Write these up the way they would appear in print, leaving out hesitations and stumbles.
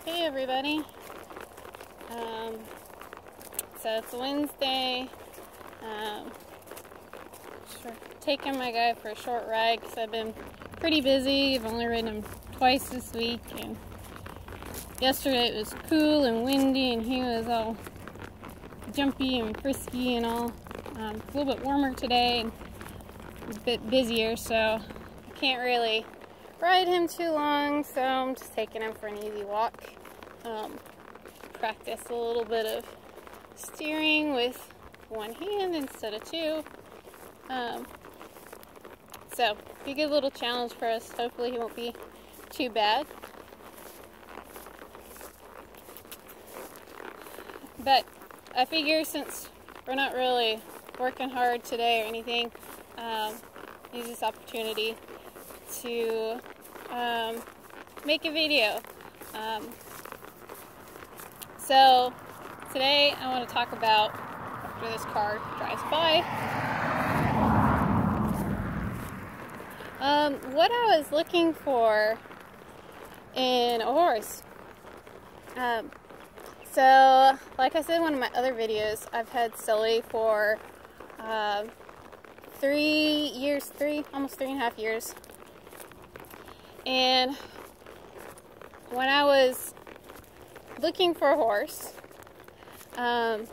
Hey everybody. So it's Wednesday. Taking my guy for a short ride because I've been pretty busy. I've only ridden him twice this week, and yesterday it was cool and windy and he was all jumpy and frisky and all. It's a little bit warmer today and a bit busier, so I can't really ride him too long, so I'm just taking him for an easy walk. Practice a little bit of steering with one hand instead of two. So, be a good little challenge for us. Hopefully he won't be too bad. But I figure since we're not really working hard today or anything, use this opportunity to make a video. So today I want to talk about, after this car drives by, what I was looking for in a horse. So like I said in one of my other videos, I've had Sully for 3 years, almost 3.5 years. And when I was looking for a horse, I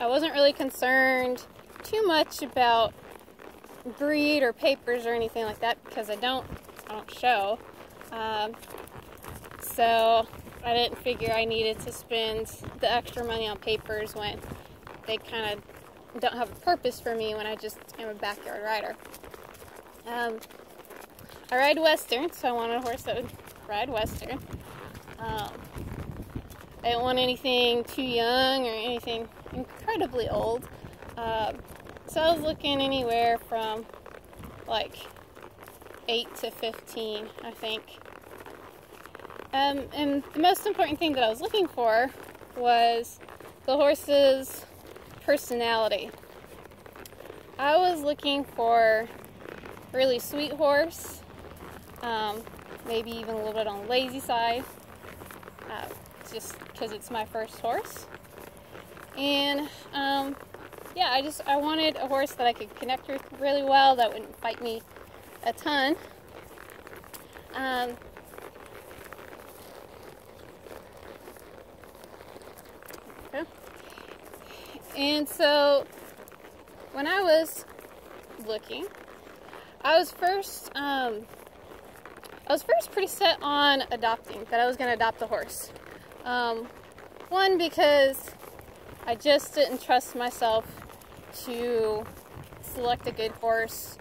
wasn't really concerned too much about breed or papers or anything like that because I don't show. So I didn't figure I needed to spend the extra money on papers when they kind of don't have a purpose for me when I just am a backyard rider. I ride Western, so I wanted a horse that would ride Western. I didn't want anything too young or anything incredibly old. So I was looking anywhere from like 8 to 15, I think. And the most important thing that I was looking for was the horse's personality. I was looking for a really sweet horse, maybe even a little bit on the lazy side, just because it's my first horse. And yeah, I wanted a horse that I could connect with really well, that wouldn't fight me a ton. Okay. And so when I was looking, I was first pretty set on adopting, that I was going to adopt a horse. One, because I just didn't trust myself to select a good horse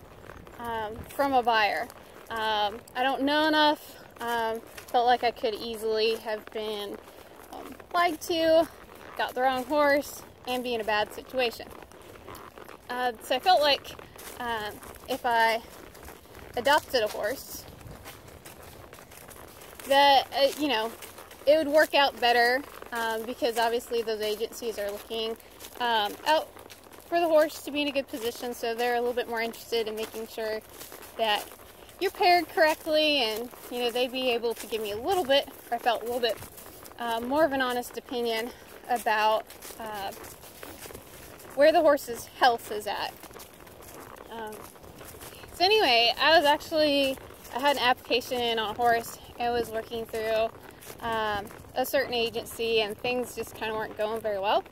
from a buyer. I don't know enough. Felt like I could easily have been lied to, got the wrong horse, and be in a bad situation. So I felt like if I adopted a horse, that it would work out better, because obviously those agencies are looking out for the horse to be in a good position, so they're a little bit more interested in making sure that you're paired correctly, and they'd be able to give me a little bit, or I felt a little bit more of an honest opinion about where the horse's health is at. So anyway, I had an application in on a horse and was working through a certain agency, and things just kind of weren't going very well.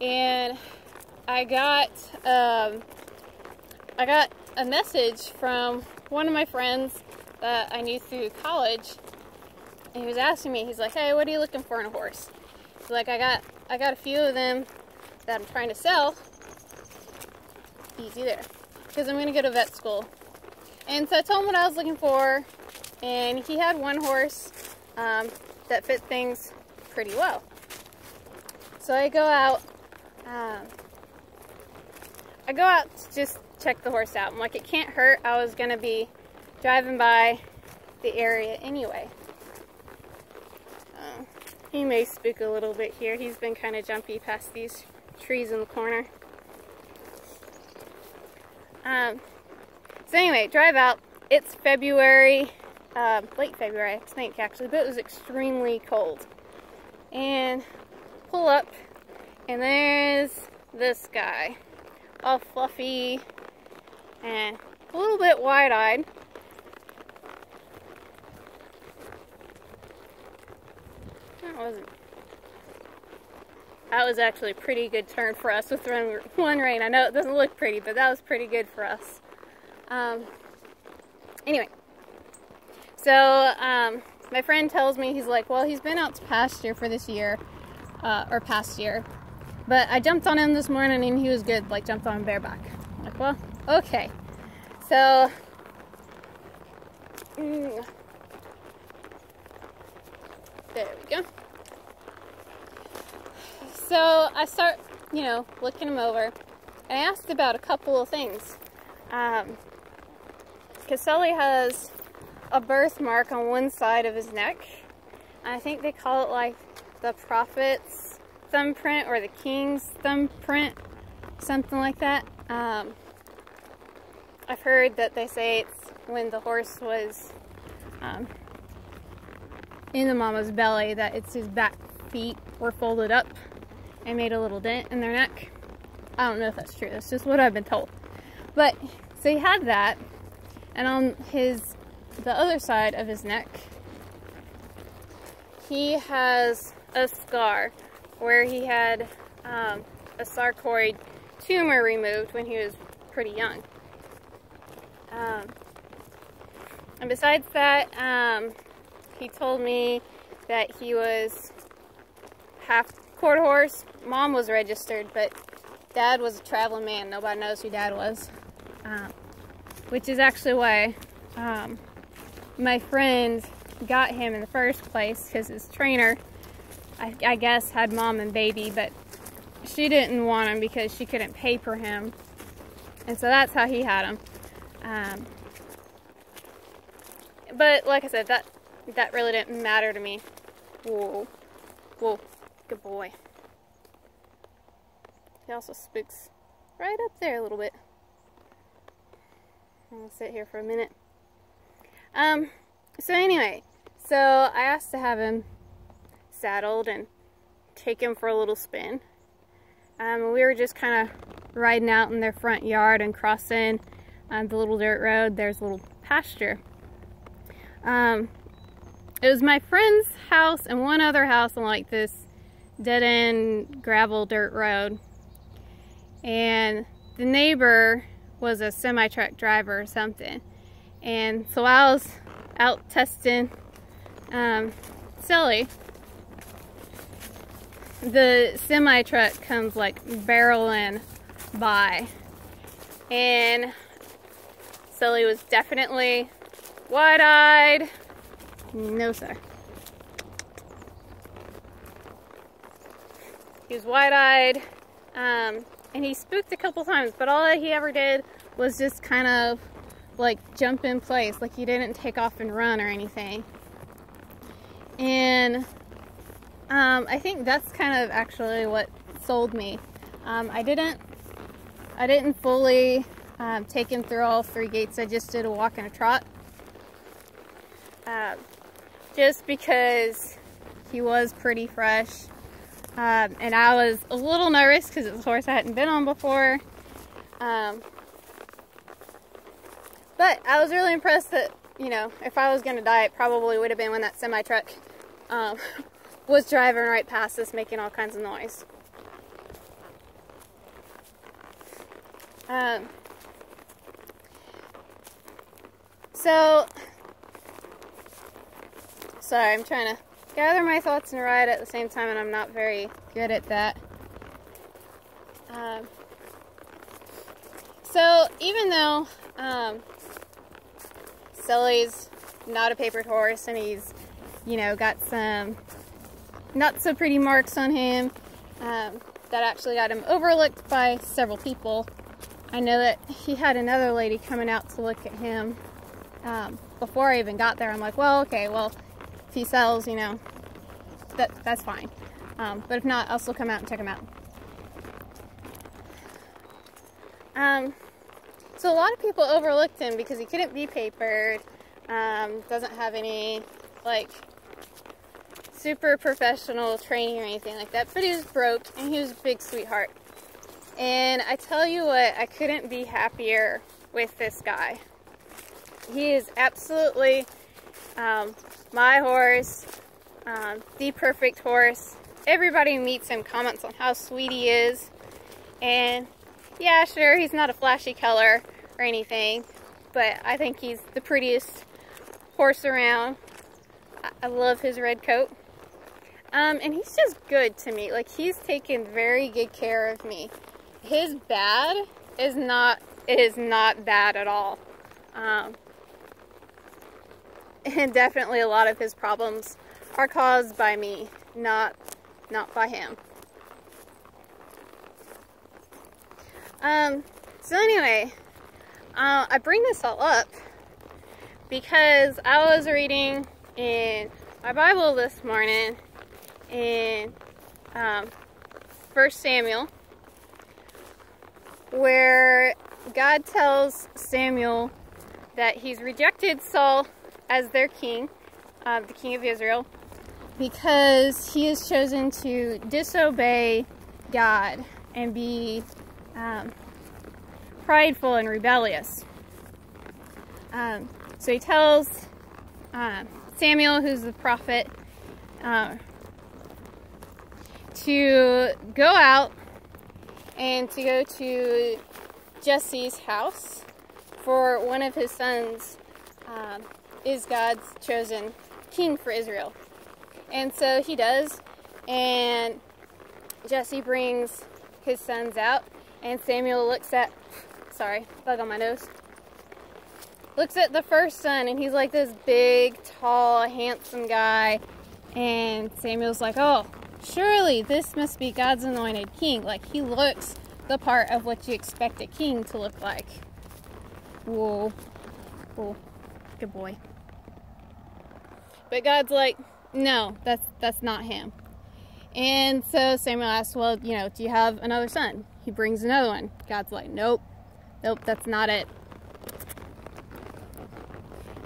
And I got a message from one of my friends that I knew through college, and he was asking me, he's like, "Hey, what are you looking for in a horse?" He's like, I got a few of them that I'm trying to sell. Easy there, because I'm going to go to vet school. And so I told him what I was looking for, and he had one horse that fit things pretty well. So I go out to just check the horse out. I'm like, it can't hurt. I was going to be driving by the area anyway. He may spook a little bit here. He's been kind of jumpy past these trees in the corner. So anyway, drive out. It's February. late February, I think actually, but it was extremely cold. And pull up, and there's this guy, all fluffy and a little bit wide-eyed. That was actually a pretty good turn for us with one rain. I know it doesn't look pretty, but that was pretty good for us. Anyway, so my friend tells me, he's like, well, he's been out to pasture for this year, or past year, but I jumped on him this morning and he was good, like jumped on him bareback. I'm like, well, okay. So, there we go. So I start, you know, looking him over. I asked about a couple of things. Because Sully has a birthmark on one side of his neck. I think they call it like the prophet's thumbprint or the king's thumbprint, something like that. I've heard that they say it's when the horse was in the mama's belly, that it's his back feet were folded up and made a little dent in their neck. I don't know if that's true. That's just what I've been told. But so he had that, and on the other side of his neck, he has a scar where he had a sarcoid tumor removed when he was pretty young. And besides that, he told me that he was half quarter horse. Mom was registered, but Dad was a traveling man. Nobody knows who Dad was. Which is actually why my friend got him in the first place, because his trainer, I guess, had Mom and baby, but she didn't want him because she couldn't pay for him. And so that's how he had him. But like I said, that really didn't matter to me. Whoa. Whoa. Good boy. He also spooks right up there a little bit. I'll sit here for a minute. So anyway, so I asked to have him saddled and take him for a little spin. We were just kind of riding out in their front yard and crossing the little dirt road. There's a little pasture. It was my friend's house and one other house on like this dead-end gravel dirt road. And the neighbor was a semi-truck driver or something. And so I was out testing Shelly. The semi-truck comes like barreling by. And Sully was definitely wide-eyed. No, sir. He was wide-eyed, and he spooked a couple times, but all that he ever did was just kind of like jump in place, like he didn't take off and run or anything. And I think that's kind of actually what sold me. I didn't fully take him through all 3 gates. I just did a walk and a trot. Just because he was pretty fresh. And I was a little nervous because it's a horse I hadn't been on before. But I was really impressed that, you know, if I was going to die, it probably would have been when that semi-truck was driving right past us, making all kinds of noise. So, sorry, I'm trying to gather my thoughts and ride at the same time, and I'm not very good at that. So, even though Sully's not a papered horse, and he's, you know, got some not so pretty marks on him that actually got him overlooked by several people, I know that he had another lady coming out to look at him before I even got there. I'm like, well, okay, well, if he sells, you know, that's fine. But if not, I'll still come out and check him out. So a lot of people overlooked him because he couldn't be papered. Doesn't have any, like, super professional training or anything like that, but he was broke, and he was a big sweetheart. And I tell you what, I couldn't be happier with this guy. He is absolutely my horse, the perfect horse. Everybody who meets him comments on how sweet he is. And yeah, sure, he's not a flashy color or anything, but I think he's the prettiest horse around. I love his red coat. And he's just good to me. Like, he's taken very good care of me. His bad is not bad at all. And definitely a lot of his problems are caused by me, not by him. So anyway, I bring this all up because I was reading in my Bible this morning in 1 Samuel, where God tells Samuel that he's rejected Saul as their king, the king of Israel, because he has chosen to disobey God and be prideful and rebellious. So he tells Samuel, who's the prophet, to go out and to go to Jesse's house, for one of his sons is God's chosen king for Israel. And so he does, and Jesse brings his sons out, and Samuel looks at, sorry, bug on my nose, looks at the first son, and he's like this big, tall, handsome guy, and Samuel's like, oh, surely this must be God's anointed king. Like, he looks the part of what you expect a king to look like. Whoa. Cool. Good boy. But God's like, no, that's not him. And so Samuel asks, well, you know, do you have another son? He brings another one. God's like, nope, that's not it.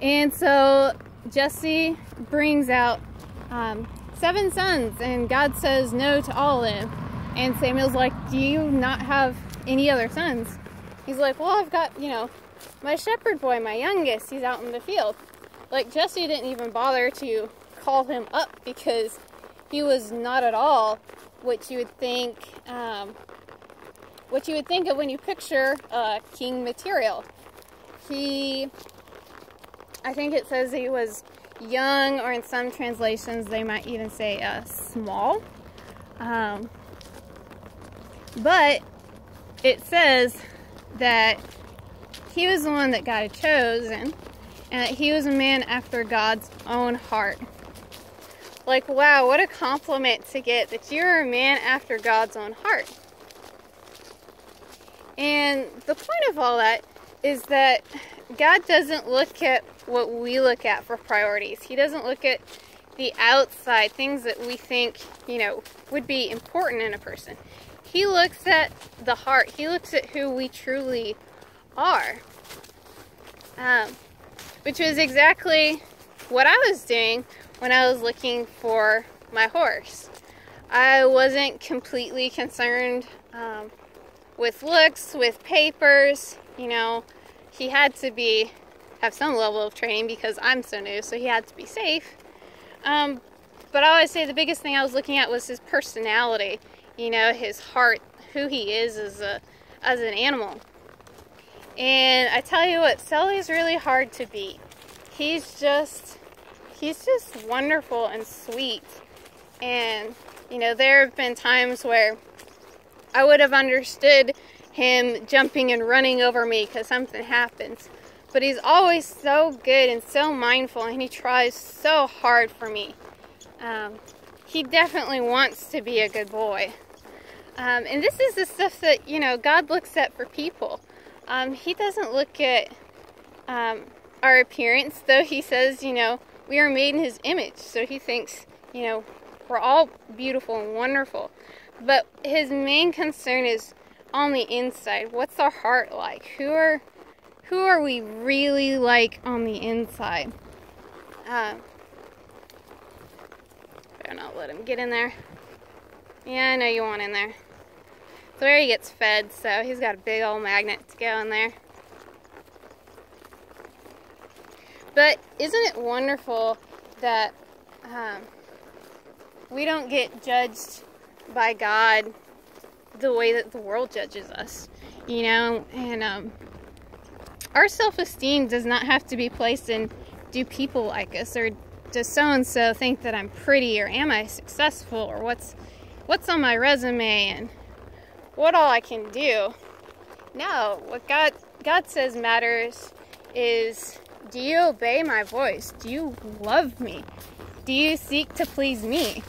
And so Jesse brings out 7 sons, and God says no to all of them. And Samuel's like, do you not have any other sons? He's like, well, I've got, you know, my shepherd boy, my youngest, he's out in the field. Like, Jesse didn't even bother to call him up because he was not at all what you would think of when you picture king material. I think it says he was young, or in some translations they might even say small. But it says that he was the one that God had chosen, and that he was a man after God's own heart. Like, wow, what a compliment to get, that you're a man after God's own heart. And the point of all that is that God doesn't look at what we look at for priorities. He doesn't look at the outside things that we think, you know, would be important in a person. He looks at the heart. He looks at who we truly are. Which was exactly what I was doing when I was looking for my horse. I wasn't completely concerned with looks, with papers. You know, he had to have some level of training because I'm so new, so he had to be safe. But I always say the biggest thing I was looking at was his personality, you know, his heart, who he is as an animal. And I tell you what, Sully's really hard to beat. He's just wonderful and sweet. And, you know, there have been times where I would have understood him jumping and running over me because something happens. But he's always so good and so mindful, and he tries so hard for me. He definitely wants to be a good boy. And this is the stuff that, you know, God looks at for people. He doesn't look at our appearance, though he says, you know, we are made in his image. So he thinks, you know, we're all beautiful and wonderful. But his main concern is on the inside. What's our heart like? Who are who are we really like on the inside? Better not let him get in there. Yeah, I know you want in there. So where he gets fed, so he's got a big old magnet to go in there. But isn't it wonderful that we don't get judged by God the way that the world judges us, you know? And our self-esteem does not have to be placed in, do people like us, or does so-and-so think that I'm pretty, or am I successful, or what's on my resume, and what all I can do. No, what God says matters is, do you obey my voice? Do you love me? Do you seek to please me?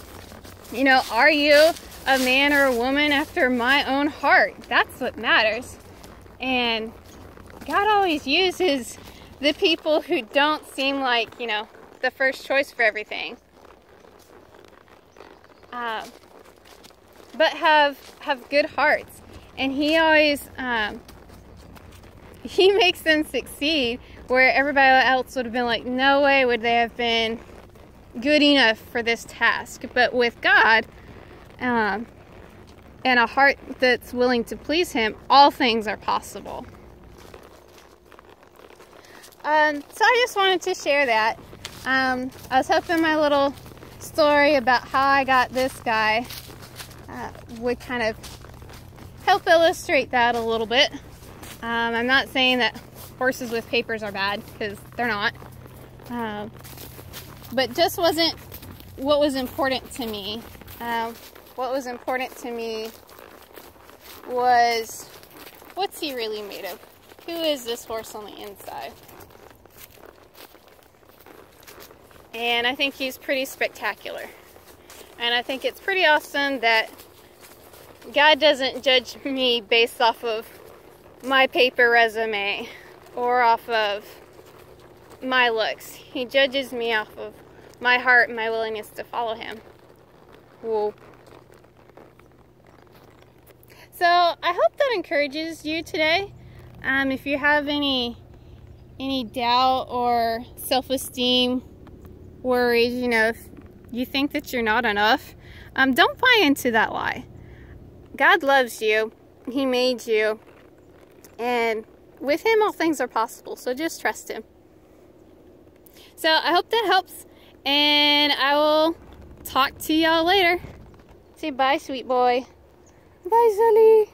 You know, are you a man or a woman after my own heart? That's what matters. And God always uses the people who don't seem like, you know, the first choice for everything. But have good hearts. And he always, he makes them succeed where everybody else would have been like, no way would they have been good enough for this task. But with God, and a heart that's willing to please him, all things are possible. So I just wanted to share that. I was hoping my little story about how I got this guy would kind of help illustrate that a little bit. I'm not saying that horses with papers are bad, because they're not. But just wasn't what was important to me. What was important to me was, what's he really made of? Who is this horse on the inside? And I think he's pretty spectacular. And I think it's pretty awesome that God doesn't judge me based off of my paper resume or off of my looks. He judges me off of my heart and my willingness to follow him. Whoa. So I hope that encourages you today. If you have any doubt or self-esteem worries, you know, if you think that you're not enough, don't buy into that lie. God loves you. He made you. And with him, all things are possible. So just trust him. So I hope that helps. And I will talk to y'all later. Say bye, sweet boy. Bye, Sully.